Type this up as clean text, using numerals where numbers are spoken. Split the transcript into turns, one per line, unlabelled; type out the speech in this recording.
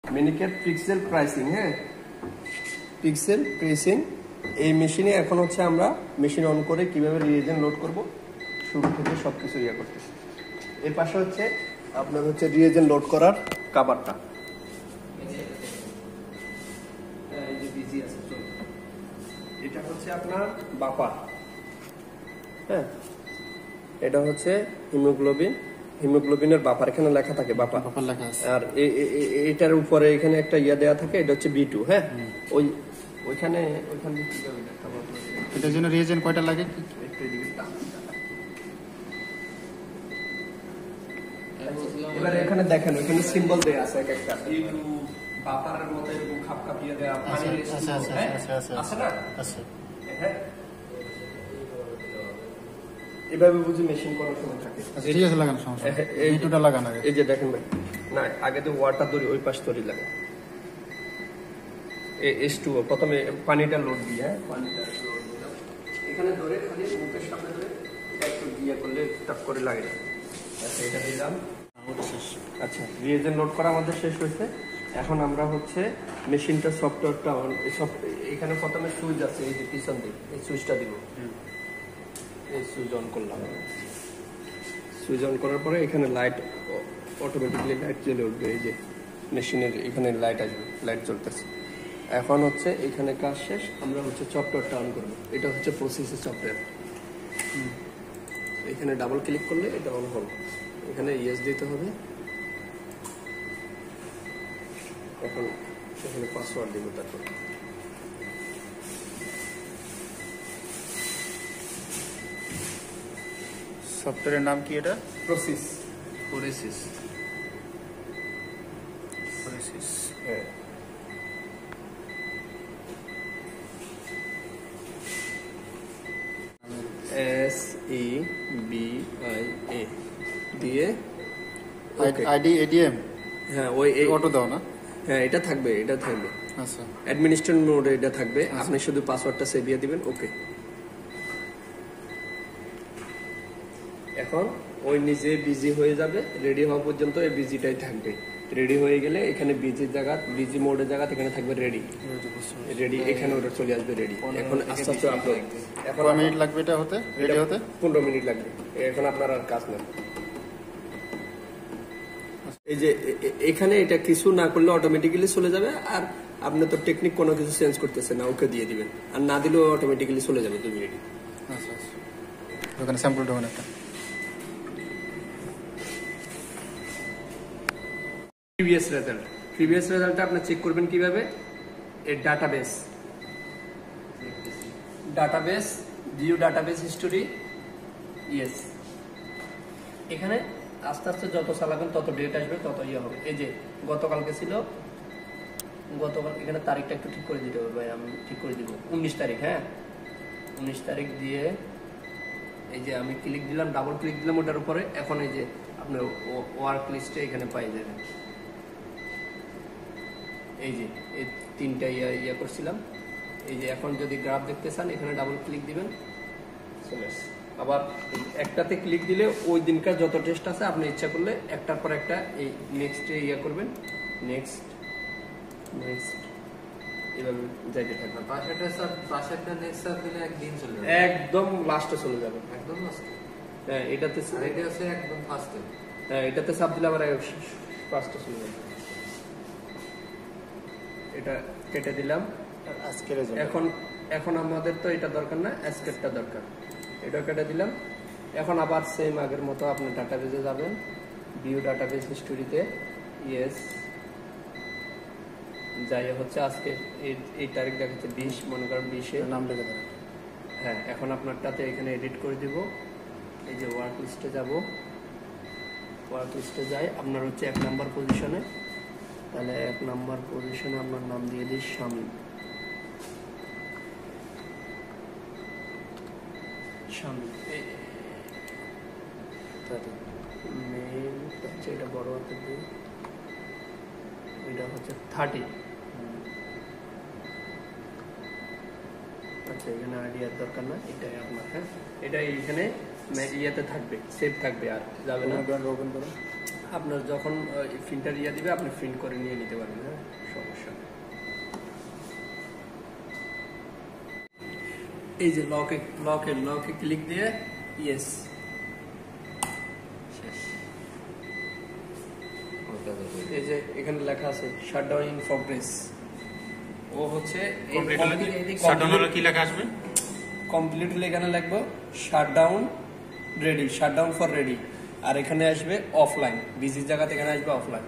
Miniket pixel pricing, হ্যাঁ pixel pricing. এই মেশিনে এখন হচ্ছে আমরা মেশিন অন করে কিভাবে রিএজেন্ট লোড করব শুরু থেকে সব কিছু ইয়ে করতেছি। এর পাশে হচ্ছে আপনার হচ্ছে রিএজেন্ট লোড করার কাভারটা, এটা হচ্ছে আপনার বাফার, হ্যাঁ এটা হচ্ছে হিমোগ্লোবিনের বাফার, এখানে লেখা থাকে বাফার লেখা আছে। আর এটার উপরে এখানে একটা ইয়া দেওয়া থাকে, এটা হচ্ছে B2, হ্যাঁ ওইখানে
এটার জন্য রিএজেন্ট কয়টা লাগে?
এবারে এখানে দেখেন ওইখানে সিম্বল দেয়া আছে এক একটা B2 বাফারের মতো এরকম খাপ খাপিয়ে দেয়া আছে না? আছে, হ্যাঁ এভাবে বুঝি মেশিন করার সময় থাকে।
ঠিক আছে, লাগানো সমস্যা এই দুটো লাগানো আগে।
এই যে দেখেন ভাই, না আগে তো ওয়াটার দড়ি ওই পাশ দড়ি লাগে, H2O প্রথমে পানিটা লোড দিয়ে, হ্যাঁ পানিটা লোড দিলাম এখানে ধরে, খালি মুখের সামনে ধরে এটা একটু দিয়ে করলে টপ করে লাগে। আচ্ছা এটা দিলাম, আচ্ছা রিএজেন্ট লোড করা আমাদের শেষ হয়েছে। এখন আমরা হচ্ছে মেশিনটা সফটওয়্যারটা এখানে প্রথমে সুইচ আছে, এই যে পিছন দিকে এই সুইচটা দিব, এই সুইচ অন করলাম। সুইচ অন করার পরে এখানে লাইট অটোমেটিক্যালি লাইট জ্বলে উঠবে, এই যে মেশিনের এখানে লাইট আসবে, লাইট জ্বলতেছে। এখন হচ্ছে এখানে কাজ শেষ, আমরা হচ্ছে সফটওয়্যারটা অন করবো। এটা হচ্ছে প্রসেসর সফটওয়্যার, এখানে ডাবল ক্লিক করলে এটা অন হবে। এখানে ইয়েস দিতে হবে, এখন এখানে পাসওয়ার্ড দিব। তারপর
সফটওয়্যারের নাম কি? এটা
প্রসেস, হ্যাঁ SEBIA দিয়ে
আইডি এডিএম,
হ্যাঁ ওই
অটো দাও না?
হ্যাঁ এটা থাকবে।
আচ্ছা
অ্যাডমিনিস্ট্রেটর মোডে এটা থাকবে, আপনি শুধু পাসওয়ার্ডটা সেভিয়ে দিবেন। ওকে, এখন ওই নিজে বিজি হয়ে যাবে, রেডি হওয়া পর্যন্ত এই বিজিটাই থাকবে। রেডি হয়ে গেলে এখানে বিজি মোডের জায়গা এখানে থাকবে রেডি, এখানে ওটা চলে আসবে রেডি। এখন আস্তে আস্তে আপলোড, এখন
মিনিট লাগবে এটা হতে, রেডি হতে
15 মিনিট লাগবে। এখন আপনার আর কাজ নেই। এই যে এখানে এটা কিছু না করলে অটোমেটিক্যালি চলে যাবে, আর আপনি তো টেকনিক কোনো কিছু চেঞ্জ করতেছেন না, ওকে দিয়ে দিবেন, আর না দিলেও অটোমেটিক্যালি চলে যাবে 2 মিনিট।
আচ্ছা ওখানে স্যাম্পল দেবেন একটা।
প্রিভিয়াস রেজাল্টটা আপনি চেক করবেন কিভাবে? এর database view database history, yes এখানে আস্তে আস্তে যত চালাবেন তত ডেট আসবে, তত ইয়ে হবে। এই যে গতকালকে ছিল, গতকাল এখানে তারিখটা একটু ঠিক করে দিতে হবে ভাই, আমি ঠিক করে দিব 19 তারিখ, হ্যাঁ 19 তারিখ দিয়ে এই যে আমি ক্লিক দিলাম, ডাবল ক্লিক দিলাম ওটার উপরে। এখন এই যে আপনার ওয়ার্ক লিস্টে এখানে পাই যাবেন, এই যে এই 3টা ইয়া করছিলাম। এই যে এখন যদি গ্রাফ দেখতে চান এখানে ডাবল ক্লিক দিবেন, চলে আসছে। আবার একটাতে ক্লিক দিলে ওই দিনকার যত টেস্ট আছে আপনি ইচ্ছা করলে একটার পর একটা এই নেক্সটে ইয়া করবেন, নেক্সট এভাবে যাইতে থাকবেন।
পাশেরটা নেক্সট দিলে একদিন চলে যাবে,
একদম লাস্টে চলে যাবে,
একদম লাস্টে।
হ্যাঁ এটাতে
এটা আছে একদম ফার্স্টে,
হ্যাঁ এটাতে চাপ দিলে আবার ফার্স্টে চলে যাবে। এটা কেটে দিলাম
আজকের।
এখন আমাদের তো এটা দরকার না, আজকেরটা দরকার। এটা কেটে দিলাম। এখন আবার সেম আগের মতো আপনি ডাটাবেজে যাবেন, ভিউ ডাটাবেস হিস্টোরিতে, ইয়েস যাই হচ্ছে আজকে এই তারিখ দেখাচ্ছে 20, মনে করেন 20-এ
নাম লিখে দেবেন।
হ্যাঁ এখন আপনারটাতে এখানে এডিট করে দিব। এই যে ওয়ার্ক লিস্টে যাব, ওয়ার্ক লিস্টে যাই, আপনার হচ্ছে 1 নাম্বার পজিশনে, তাহলে 1 নাম্বার পজিশনে আপনার নাম দিয়ে দিই শামীম। মেইল হচ্ছে এটা বড় হাতে দিই, এটা হচ্ছে 30। আচ্ছা এখানে আইডিয়ার দরকার না, এটাই আপনার, হ্যাঁ এটাই এখানে ইয়েতে থাকবে, সেভ থাকবে, আর যাবে না।
ওপেন করুন,
আপনার যখন প্রিন্টার ইয়ে দিবে আপনি প্রিন্ট করে নিয়ে নিতে পারবেন। হ্যাঁ এই যে লকে ক্লিক দিয়ে ইয়েস এই যে এখানে লেখা আছে শাটডাউন ইন প্রগ্রেস ও হচ্ছে
শাটডাউন হলে কি লেখা আসবে?
কমপ্লিটলি এখানে লিখবো shutdown ready, shutdown for ready, আর এখানে আসবে অফলাইন, বিজির জায়গাতে এখানে আসবে অফলাইন।